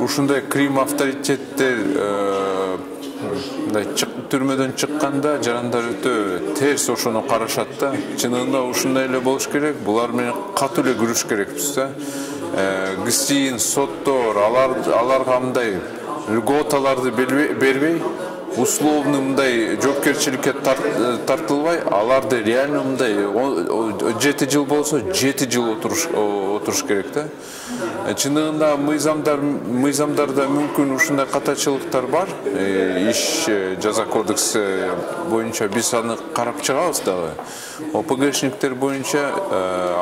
ушундай крим авторитеттер түрмөдөн чыкканда жарандар өтө терс ошону карашат да. Чынында ушундай эле болуш керек. Булар менен катуу эле күрөш керекпиз да. ГСИН, соттор, аларга мындай льготаларды бербей, условно мындай жоопкерчиликке тартылбай, аларды реально мындай 7 жыл болсо 7 жыл отуруш керек да. Чынында мыйзамдарда мүмкүн ушундай катачылыктар бар. Иш жаза кодекси боюнча биз аны карап чыгабыз дагы. ОПГшниктер боюнча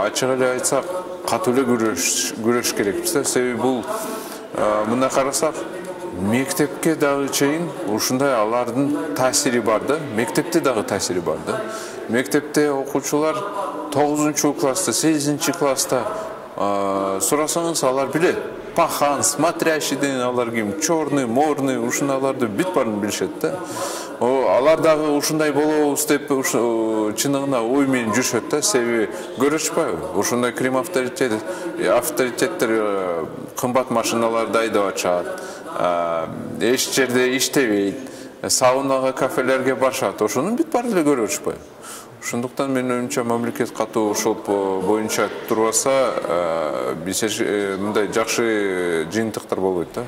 ачык эле айтсак катуу эле күрөш керекпиз да. Себеби бул мына карасак мектепке дагы чейин ушундай алардын таасири бар да. Мектепте дагы таасири бар да. Мектепте окуучулар 9-класста, 8-класста сурасаңыз алар билет. Пахан, смотрящий деген алар ким, черный, морный, ушундайларды бүт баарын билишет да. Алар дагы ушундай болобуз деп чыныгына ой менен жүрүшөт да. Себеби көрүшпөйбү. Ушундай крим авторитеттер кымбат машиналарды айдап ачат. Эч жерде иштебейт, саунага, кафелерге барышат. Ошонун бүт баары эле көрүп атышпайбы. Ошондуктан менин оюмча мамлекет катуу ошол боюнча турбаса, мындай жакшы жыйынтыктар болбойт да.